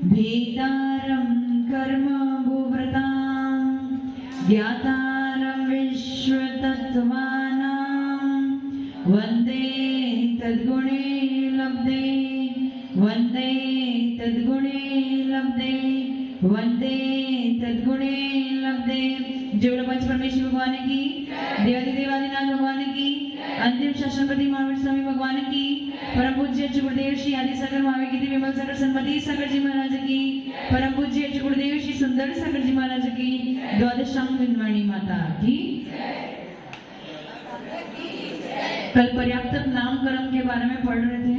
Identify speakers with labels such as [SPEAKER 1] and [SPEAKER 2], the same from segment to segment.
[SPEAKER 1] भेदारं कर्म भूव्रतां ज्ञातारं विश्वतत्त्वानां वन्दे तद्गुणे लब्धे वन्दे तद्गुणे लब्धे वन्दे तद्गुणे लब्धे। जय पंच परमेश्वर भगवान की, देवादिदेवादिनाथ भगवान की, अंतिम शासनपति महावीर स्वामी भगवान की, परम पूज्य गुरुदेव श्री आदि सागर महावीर की विमल सागर सन्मति सागर जी महाराज की, परम पूज्य गुरुदेव श्री सुंदर सागर जी महाराज की, द्वादशांग विंदवाणी माता की। कल पर्याप्तक नामकरण के बारे में पढ़ रहे थे।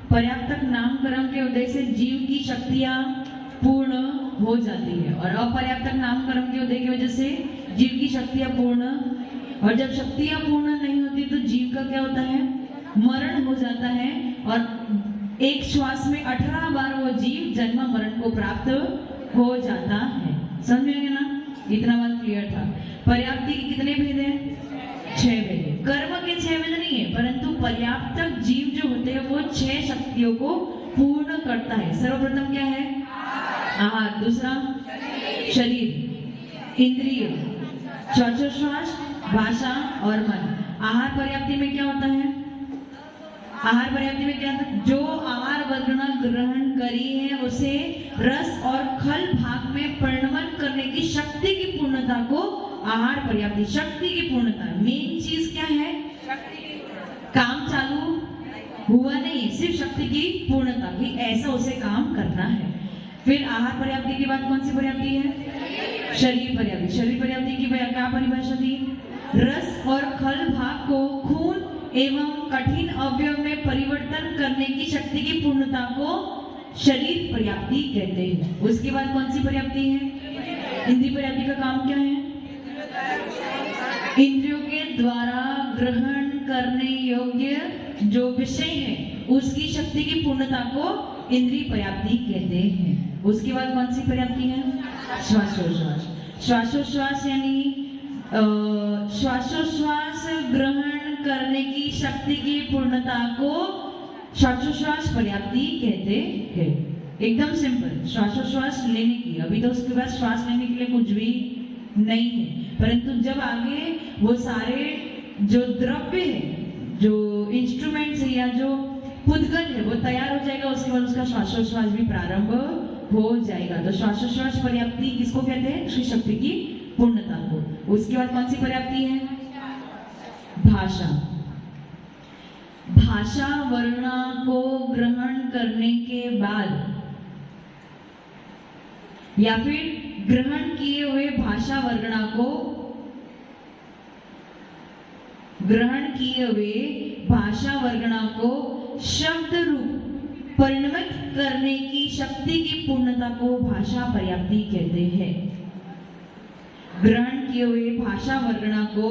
[SPEAKER 1] पर्याप्तक नामकरण के उदय से जीव की शक्तियां पूर्ण हो जाती है और अपर्याप्तक नामकरण के उदय की वजह से जीव की शक्तियां पूर्ण, और जब शक्तियां पूर्ण नहीं होती तो जीव का क्या होता है, मरण हो जाता है। और एक श्वास में 18 बार वो जीव जन्म मरण को प्राप्त हो जाता है। समझ में आया ना? इतना बात क्लियर था। पर्याप्ति के कितने भेद हैं? 6 भेद। कर्म के 6 भेद नहीं है, परंतु पर्याप्तक जीव जो होते हैं वो 6 शक्तियों को पूर्ण करता है। सर्वप्रथम क्या है? आहार, दूसरा शरीर, इंद्रिय, श्वासोच्छ्वास, भाषा और मन। आहार पर्याप्ति में क्या होता है? आहार पर्याप्ति में क्या होता है? जो आहार वर्गना ग्रहण करी है उसे रस और खल भाग में परिणमन करने की शक्ति की पूर्णता को आहार पर्याप्ति, शक्ति की पूर्णता। मेन चीज क्या है? काम चालू हुआ नहीं, सिर्फ शक्ति की पूर्णता की, ऐसा उसे काम करना है। फिर आहार पर्याप्ति के बाद कौन सी पर्याप्ति है? शरीर पर्याप्ति। शरीर पर्याप्ति की क्या परिभाषा थी? रस और खल भाग को खून एवं कठिन अवयव में परिवर्तन करने की शक्ति की पूर्णता को शरीर पर्याप्ति कहते हैं। उसके बाद कौन सी पर्याप्ति है? इंद्रिय पर्याप्ति का काम क्या है? इंद्रियों के द्वारा ग्रहण करने योग्य जो विषय है उसकी शक्ति की पूर्णता को इंद्रिय पर्याप्ति कहते हैं। उसके बाद कौन सी पर्याप्ति है? श्वासोच्छ्वास। श्वासोच्छ्वास यानी श्वासोच्छ्वास ग्रहण करने की शक्ति की पूर्णता को श्वासोच्छ्वास पर्याप्ति कहते हैं। एकदम सिंपल, श्वासोच्छ्वास लेने की। अभी तो उसके बाद श्वास लेने के लिए कुछ भी नहीं है, परंतु जब आगे वो सारे जो द्रव्य है, जो इंस्ट्रूमेंट्स है या जो पुद्गल है वो तैयार हो जाएगा, उसके बाद उसका श्वासोच्छ्वास भी प्रारंभ हो जाएगा। तो श्वासोच्छ्वास पर्याप्ति किसको कहते हैं? उसकी शक्ति की पूर्णता को। उसके बाद कौन सी पर्याप्ति है? भाषा। भाषा वर्णा को ग्रहण करने के बाद या फिर ग्रहण किए हुए भाषा वर्णा को शब्द रूप परिणमित करने की शक्ति की पूर्णता को भाषा पर्याप्ति कहते हैं। ग्रहण किए हुए भाषा वर्णा को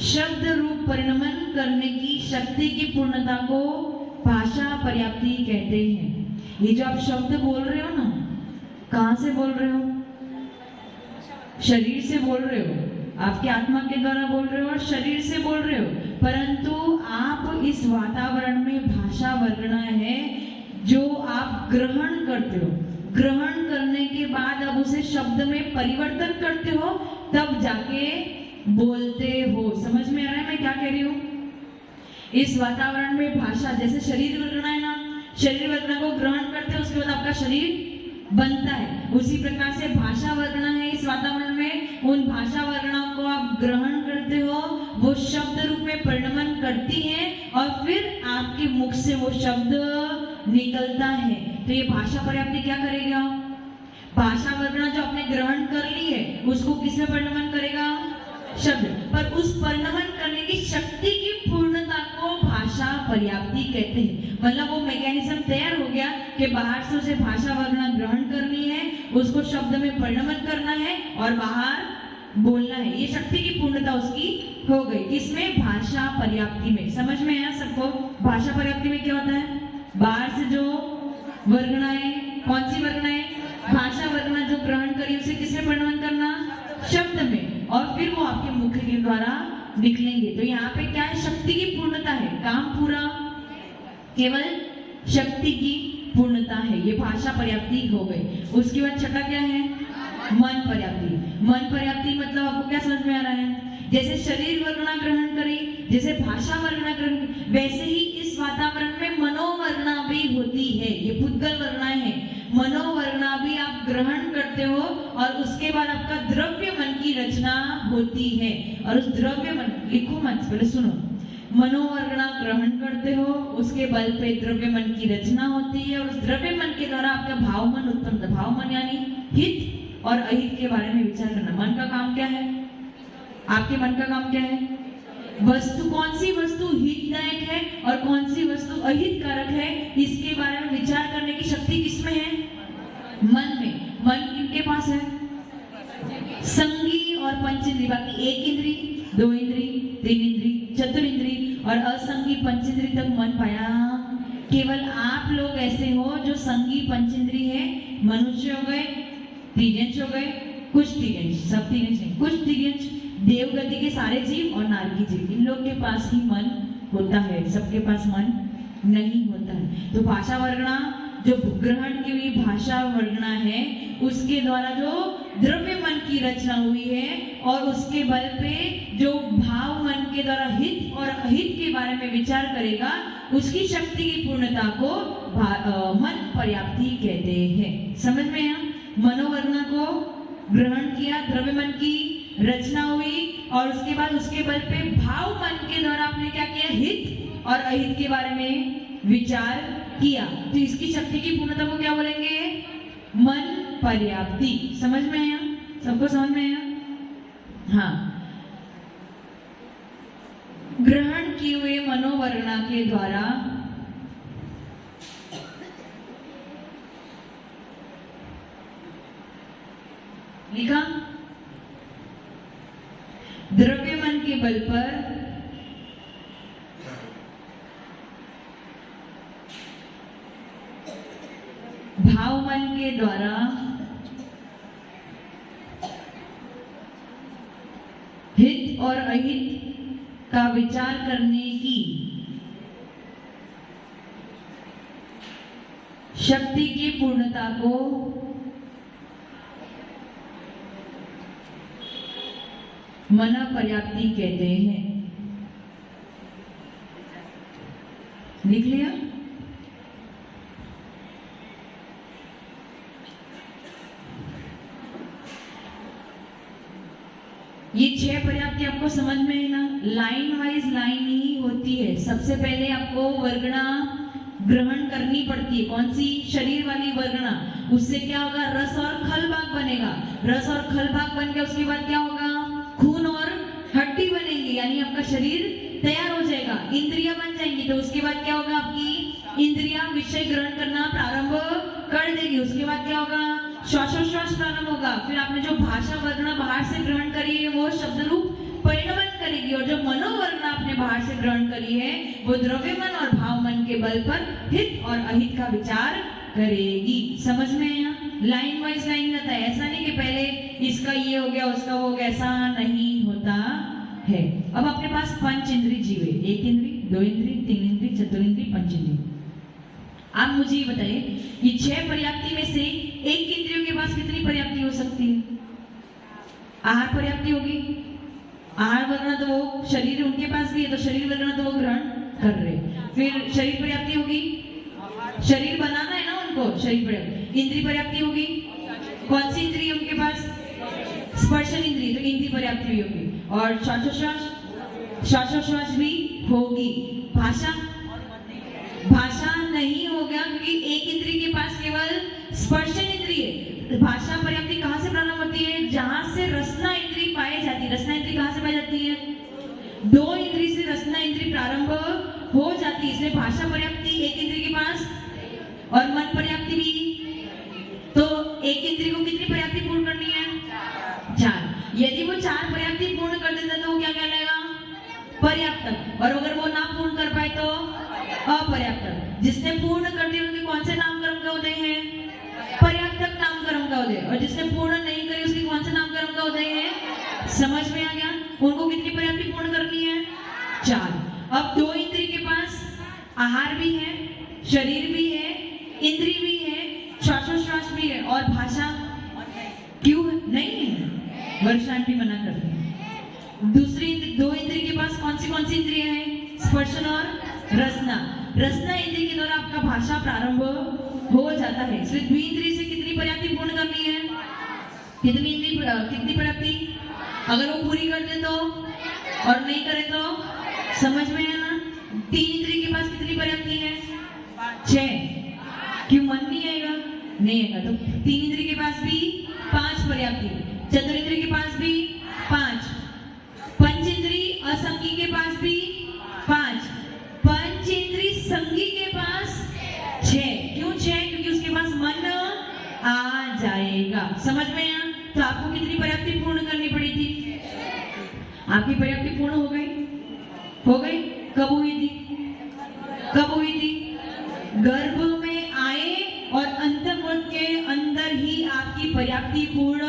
[SPEAKER 1] शब्द रूप परिणमन करने की शक्ति की पूर्णता को भाषा पर्याप्ति कहते हैं। ये जो आप शब्द बोल रहे हो ना, कहां से बोल रहे हो? शरीर से बोल रहे हो, आपके आत्मा के द्वारा बोल रहे हो और शरीर से बोल रहे हो, परंतु आप इस वातावरण में भाषा वर्णना है जो आप ग्रहण करते हो। ग्रहण करने के बाद अब उसे शब्द में परिवर्तन करते हो, तब जाके बोलते हो। समझ में आ रहा है मैं क्या कह रही हूँ? इस वातावरण में भाषा, जैसे शरीर वर्णना है ना, शरीर वर्णना को ग्रहण करते हो, उसके बाद आपका शरीर बनता है। उसी प्रकार से भाषा वर्णना है इस वातावरण में, उन भाषा वर्णनाओं को आप ग्रहण करते हो, वो शब्द रूप में परिणमन करती है और फिर आपके मुख से वो शब्द निकलता है। तो ये भाषा पर्याप्ति क्या करेगा? भाषा वर्णना जो आपने ग्रहण कर ली है उसको किसमें परिणमन करेगा? शब्द। पर उस परिणमन करने की शक्ति की पूर्णता को भाषा पर्याप्ति कहते हैं। मतलब वो मैकेनिज्म तैयार हो गया कि बाहर से उसे भाषा वर्णना ग्रहण करनी है, उसको शब्द में परिणमन करना है और बाहर बोलना है। ये शक्ति की पूर्णता उसकी हो गई। किसमें? भाषा पर्याप्ति में। समझ में आया सबको? भाषा पर्याप्ति में क्या होता है? बाहर से जो वर्णनाएं, कौन सी वर्णनाएं? भाषा वर्णना जो ग्रहण करी उसे किसमें परिणमन करना? शब्द में, और फिर वो आपके मुख के द्वारा निकलेंगे। तो यहाँ पे क्या है? शक्ति की पूर्णता है। काम पूरा केवल शक्ति की पूर्णता है। ये भाषा पर्याप्ति हो गई। उसके बाद छठा क्या है? मन पर्याप्ति। मन पर्याप्ति मतलब आपको क्या समझ में आ रहा है? जैसे शरीर वर्णना ग्रहण करें, जैसे भाषा वर्णना ग्रहण, वैसे ही इस वातावरण में मनोवर्णा भी होती है। ये पुद्गल वर्णा है, मनोवर्णा भी आप ग्रहण करते हो और उसके बाद आपका द्रव्य मन की रचना होती है। और उस द्रव्य मन, लिखो मत, पहले सुनो, मनोवर्णा ग्रहण करते हो, उसके बल पे द्रव्य मन की रचना होती है और उस द्रव्य मन के द्वारा आपका भाव मन उत्पन्न होता है। भाव मन यानी हित और अहित के बारे में विचार करना। मन का काम क्या है? आपके मन का काम क्या है? वस्तु, कौन सी वस्तु हितदायक है और कौन सी वस्तु अहितकारक है, इसके बारे में विचार करने की शक्ति किसमें है? मन में। मन किनके पास है? संगी और पंचेंद्रिय, बाकी एक इंद्री, दो इंद्री, तीन इंद्री, चतुर इंद्री और असंगी पंचेंद्री तक मन पाया। केवल आप लोग ऐसे हो जो संगी पंचेंद्री है। मनुष्य हो गए, तीर्यंश हो गए, कुछ तीर्यंश, सब तीर्यंश नहीं, कुछ तीर्यंश, देवगति के सारे जीव और नारकी जीव, इन लोग के पास ही मन होता है, सबके पास मन नहीं होता है। तो भाषा वर्णना, जो ग्रहण की हुई भाषा वर्णना है, उसके द्वारा जो द्रव्य मन की रचना हुई है और उसके बल पे जो भाव मन के द्वारा हित और अहित के बारे में विचार करेगा, उसकी शक्ति की पूर्णता को मन पर्याप्ति कहते हैं। समझ में आया? मनोवर्णना को ग्रहण किया, द्रव्य मन की रचना हुई और उसके बाद उसके बल पे भाव मन के द्वारा आपने क्या किया? हित और अहित के बारे में विचार किया। तो इसकी शक्ति की पूर्णता को क्या बोलेंगे? मन पर्याप्ति। समझ में आया? सबको समझ में आया? हाँ। ग्रहण किए हुए मनोवर्णना के द्वारा लिखा, द्रव्य मन के बल पर भाव मन के द्वारा हित और अहित का विचार करने की शक्ति की पूर्णता को मन पर्याप्ति कहते हैं। लिख लिया? ये 6 पर्याप्ति आपको समझ में है ना? लाइन वाइज लाइन ही होती है। सबसे पहले आपको वर्गणा ग्रहण करनी पड़ती है। कौन सी? शरीर वाली वर्गणा। उससे क्या होगा? रस और खल भाग बनेगा। रस और खल भाग बन गया, उसके बाद क्या होगा? खून और हड्डी बनेंगे, यानी आपका शरीर तैयार हो जाएगा। इंद्रियां बन जाएंगी, तो उसके बाद क्या होगा? आपकी इंद्रियां विषय ग्रहण करना प्रारंभ कर देगी। उसके बाद क्या होगा? श्वासोश्वास प्रारंभ होगा। फिर आपने जो भाषा वर्णना बाहर से ग्रहण करी है वो शब्द रूप परिणमन करेगी और जो मनोवर्णना आपने बाहर से ग्रहण करी है वो द्रव्य मन और भाव मन के बल पर हित और अहित का विचार करेगी। समझ में आया? लाइन वाइज लाइन रहता है। ऐसा नहीं कि पहले इसका ये हो गया उसका वो हो गया, ऐसा नहीं होता है। अब अपने पास पंच इंद्रिय जीव है, एक इंद्री, दो इंद्री, तीन इंद्री, चतुर इंद्री, पंच इंद्री। आप मुझे ये बताइए, ये 6 पर्याप्ति में से एक इंद्रियों के पास कितनी पर्याप्ति हो सकती है? आहार पर्याप्ति होगी। आहार वर्णना तो वो शरीर उनके पास भी है, तो शरीर वर्णना तो वो ग्रहण कर रहे। फिर शरीर पर्याप्ति होगी, शरीर बनाना है ना उनको, शरीर पर्याप्ति। इंद्रिय पर्याप्ति होगी, कौन सी इंद्रिय उनके पास? स्पर्शन इंद्रिय, तो इंद्रिय पर्याप्ति भी होगी। और श्वासोश्वास भी होगी। भाषा नहीं होगा क्योंकि एक इंद्रिय के पास केवल स्पर्शन इंद्रिय है। भाषा पर्याप्ति कहाँ से प्रारंभ होती है? जहां से रसना इंद्रिय पाई जाती है। रसना इंद्रिय कहाँ से पाई जाती है? 2 इंद्रिय से रसना इंद्रिय प्रारंभ हो जाती है, इसलिए भाषा पर्याप्ति एक इंद्रिय के पास और मन पर्याप्ति भी। तो एक इंद्रिय को कितनी पर्याप्ति पूर्ण करनी है? 4। यदि वो 4 पर्याप्ति पूर्ण कर देता तो वो क्या कहलाएगा? पर्याप्त। और अगर वो ना पूर्ण कर पाए तो अपर्याप्त। जिसने पूर्ण कर दिया उनके कौन से नामकरण का उदय है? पर्याप्तक नामकरण का उदय। और जिसने पूर्ण नहीं करी उसके कौन से नामकरण का उदय है? समझ में आ गया? उनको कितनी पर्याप्ति पूर्ण करनी है? 4। अब 2 इंद्रिय के पास आहार भी है, शरीर भी है, इंद्रिय भी है, श्वासोश्वास भी है और भाषा क्यों नहीं है? वर्षा आंटी मना करती है। दूसरी दो इंद्रिय के पास कौन सी इंद्रियां हैं? स्पर्शन और रसना। रसना इंद्रिय के द्वारा आपका भाषा प्रारंभ हो जाता है। इसलिए द्विइंद्रिय से कितनी पर्याप्ति पूर्ण करनी है? कितनी पर्याप्ति? अगर वो पूरी कर दे तो और नहीं करे तो समझ में है ना? तीन इंद्रिय के पास कितनी पर्याप्ति है? 6। क्यों मन नहीं आएगा? नहीं आएगा तो तीन इंद्रिय के पास भी 5 पर्याप्ति, चतुरिंद्रिय के पास भी 5, पंचेंद्रिय असंगी के पास भी 5, पंचेंद्रिय संगी के पास 6। क्यों 6? क्योंकि उसके पास मन आ जाएगा। समझ में आया? तो आपको कितनी पर्याप्ति पूर्ण करनी पड़ी थी? आपकी पर्याप्ति पूर्ण हो गई? हो गई? कब हुई थी? कब हुई थी? गर्भ में आए और अंतर्मुख के अंदर ही आपकी पर्याप्ति पूर्ण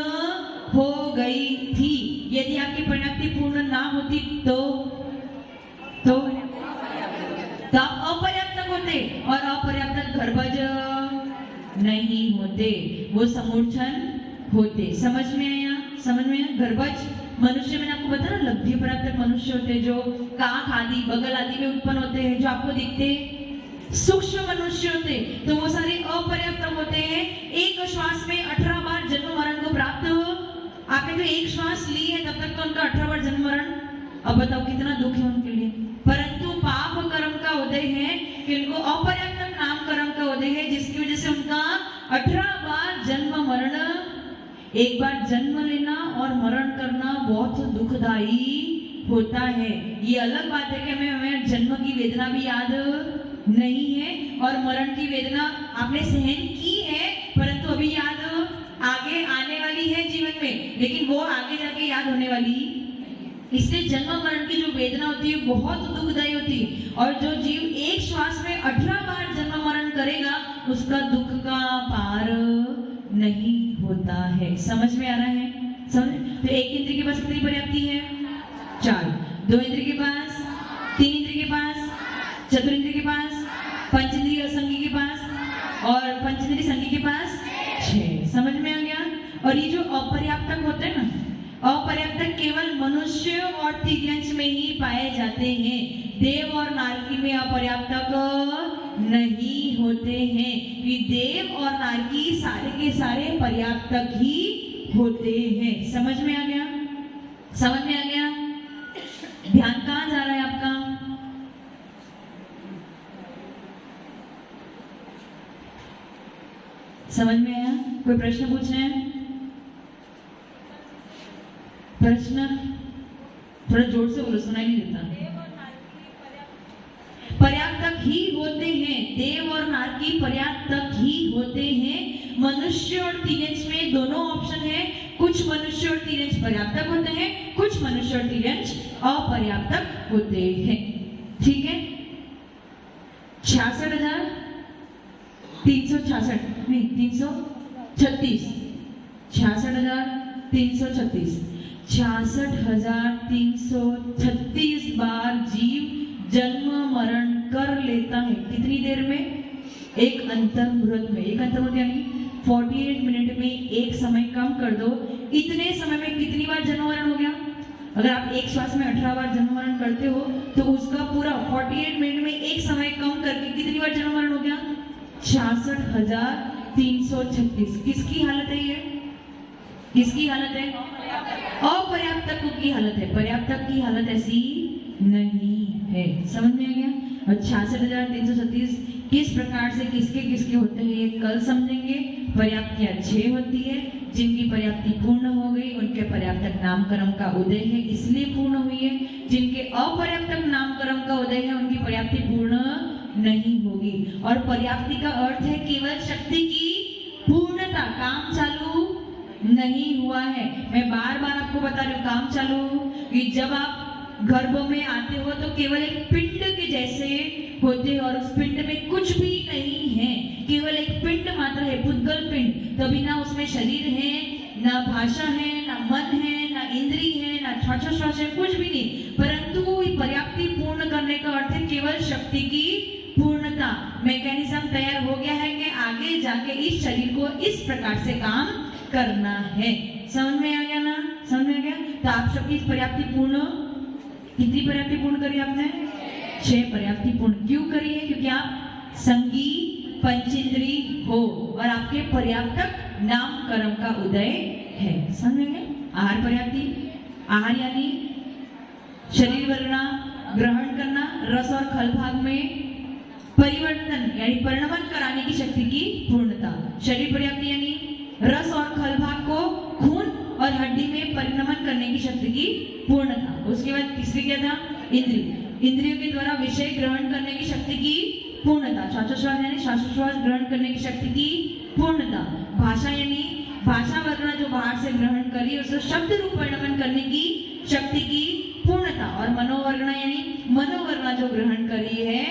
[SPEAKER 1] हो गई थी। यदि आपकी पर्याप्ति पूर्ण ना होती तो आप अपर्याप्त होते और अपर्याप्त गर्भज नहीं होते, वो समूर्छन होते। समझ में आया? समझ में आया? गर्भज मनुष्य, मैंने आपको बताया ना, लब्धि पर्याप्त मनुष्य होते हैं जो काख आदि बगल आदि में उत्पन्न होते हैं, जो आपको दिखते सूक्ष्म मनुष्य होते, तो वो सारे अपर्याप्त होते हैं। एक श्वास में 18 बार जन्म मरण को प्राप्त हो। आपने तो एक श्वास ली है तब तक तो उनका 18 बार जन्म मरण। अब बताओ कितना दुख है उनके लिए। परंतु पाप कर्म का उदय है कि उनको अपर्याप्त नाम कर्म का उदय है, जिसकी वजह से उनका 18 बार जन्म मरण। एक बार जन्म लेना और मरण करना बहुत दुखदाई होता है। ये अलग बात है कि हमें जन्म की वेदना भी याद नहीं है और मरण की वेदना आपने सहन की है, परंतु अभी याद आगे आने वाली है जीवन में, लेकिन वो आगे जाके याद होने वाली। इसलिए जन्म मरण की जो वेदना होती है बहुत दुखदायी होती है। और जो जीव एक श्वास में 18 बार जन्म मरण करेगा उसका दुख का पार नहीं होता है। समझ में आ रहा है? समझ? तो एक इंद्रिय के पास कितनी पर्याप्ति है? 4। दो इंद्रिय के पास, 3 इंद्रिय के पास, चतुरिंद्रिय के पास, पंचेंद्रिय असंगी के पास और पंचेंद्रिय संगी के पास 6। समझ में आ गया? और ये जो अपर्याप्तक होते हैं ना, अपर्याप्तक केवल मनुष्य और तिर्यंश में ही पाए जाते हैं। देव और नारकी में अपर्याप्तक नहीं होते हैं। कि देव और नारकी सारे के सारे पर्याप्तक ही होते हैं। समझ में आ गया? समझ में आ गया? ध्यान कहाँ जा रहा है आपका? समझ में आया? कोई प्रश्न पूछना है? प्रश्न थोड़ा जोर से बोलो, सुनाई नहीं देता। पर्याप्तक ही होते हैं। देव और नारकी पर्याप्तक ही होते हैं। मनुष्य और तिर्यंश में दोनों ऑप्शन है। कुछ मनुष्य और तिर्यंश पर्याप्तक होते हैं, कुछ मनुष्य और तिर्यंश अपर्याप्तक होते हैं। ठीक है? 66,366 नहीं 336 66,336 66,336 बार जीव जन्म मरण कर लेता है। कितनी देर में? एक अंतर्मुहूर्त में। एक अंतर्मुहूर्त यानी 48 मिनट में एक समय कम कर दो, इतने समय में कितनी बार जन्म मरण हो गया? अगर आप एक श्वास में 18 बार जन्म मरण करते हो तो उसका पूरा 48 मिनट में एक समय कम करके कितनी बार जन्म मरण हो गया? 66,336। किसकी हालत है ये? किसकी हालत है? अपर्याप्तक की हालत है। पर्याप्तक की हालत ऐसी नहीं है। समझ में आ गया? और 66,336 किस प्रकार से किसके किसके होते हैं ये कल समझेंगे। पर्याप्तियां 6 होती है। जिनकी पर्याप्ति पूर्ण हो गई उनके पर्याप्तक नामकरण का उदय है, इसलिए पूर्ण हुई है। जिनके अपर्याप्तक नामकरण का उदय है उनकी पर्याप्ति पूर्ण नहीं होगी। और पर्याप्ति का अर्थ है केवल शक्ति की पूर्णता। काम चालू नहीं हुआ है। मैं बार बार आपको बता रही हूँ, काम चालू कि जब आप गर्भ में आते हो तो केवल एक पिंड के जैसे होते हैं और उस पिंड में कुछ भी नहीं है, केवल एक पिंड मात्र है, पुद्गल पिंड। तभी ना उसमें शरीर है, ना भाषा है, ना मन है, ना इंद्री है, ना श्वासोश्वास है, कुछ भी नहीं। परंतु पर्याप्ति पूर्ण करने का अर्थ है केवल शक्ति की पूर्णता मैकेनिज्म तैयार हो गया है कि आगे जाके इस शरीर को इस प्रकार से काम करना है। समझ में आ गया ना? समझ में आ गया? तो आप सबकी पर्याप्ति पूर्ण, कितनी पर्याप्ति पूर्ण करी आपने? 6 पर्याप्ति पूर्ण। क्यों करी है? क्योंकि आप संगी पंचेंद्री हो और आपके पर्याप्तक नाम कर्म का उदय है। समझेंगे? आहार पर्याप्ति, आहार यानी शरीर वर्गना, ग्रहण करना, रस और खल भाग में परिवर्तन यानी परिणमन कराने की शक्ति की पूर्णता। शरीर पर्याप्ति यानी रस और खल भाग को खून और हड्डी में परिणमन करने की शक्ति की पूर्णता। उसके बाद तीसरी क्या था? इंद्रिय, इंद्रियों के द्वारा विषय ग्रहण करने की शक्ति की पूर्णता। श्वासोश्वास यानी श्वासोश्वास ग्रहण करने की शक्ति की पूर्णता। भाषा यानी भाषा वर्गना जो बाहर से ग्रहण करी उसे शब्द रूप परिणमन करने की शक्ति की पूर्णता। और मनोवर्गना यानी मनोवर्गना जो ग्रहण करी है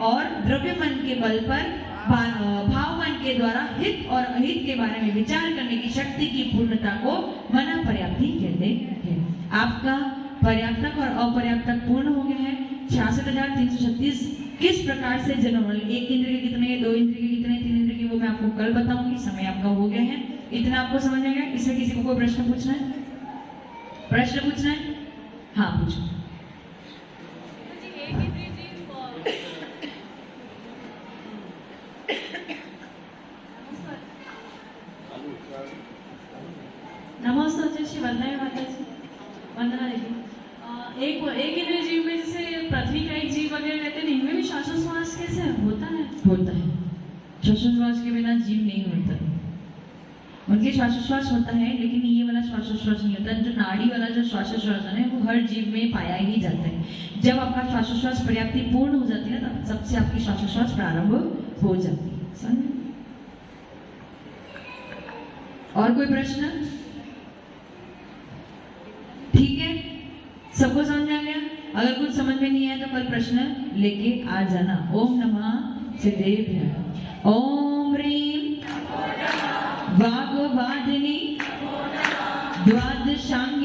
[SPEAKER 1] और द्रव्य मन के बल पर भाव मन के द्वारा हित और अहित के बारे में विचार करने की शक्ति की पूर्णता को मन पर्याप्ति कहते हैं। आपका पर्याप्तक और अपर्याप्तक पूर्ण हो गया है। 66,336 किस प्रकार से जन्म, एक इंद्रिय के कितने, 2 इंद्रिय के कितने, 3 इंद्रिय के, वो मैं आपको कल बताऊंगी। समय आपका हो गया है, इतना आपको समझ में गया। इसमें किसी को कोई प्रश्न पूछना है? प्रश्न पूछना है? हाँ पूछो।
[SPEAKER 2] नमस्कार जय श्री वंदना माता जी, वंदना दीदी। एक इंद्रिय जीव में जैसे पृथ्वी का एक जीव वगैरह रहते हैं, इनमें भी श्वासोश्वास कैसे होता है?
[SPEAKER 1] होता है। श्वासोश्वास के बिना जीव नहीं होता। उनके श्वासोश्वास होता है, लेकिन ये वाला श्वासोश्वास नहीं होता। जो नाड़ी वाला जो श्वासोश्वास है वो हर जीव में पाया ही जाता है। जब आपका श्वासोश्वास पर्याप्ति पूर्ण हो जाती है ना, तब सबसे आपकी श्वासोश्वास प्रारंभ हो जाती है। समझे? और कोई प्रश्न? ठीक है, सबको समझ में आ गया? अगर कुछ समझ में नहीं आया तो कल प्रश्न लेके आ जाना। ओम नमः सिद्धेभ्यः। ओम ह्रीं वाग्वादिनी द्वादशांग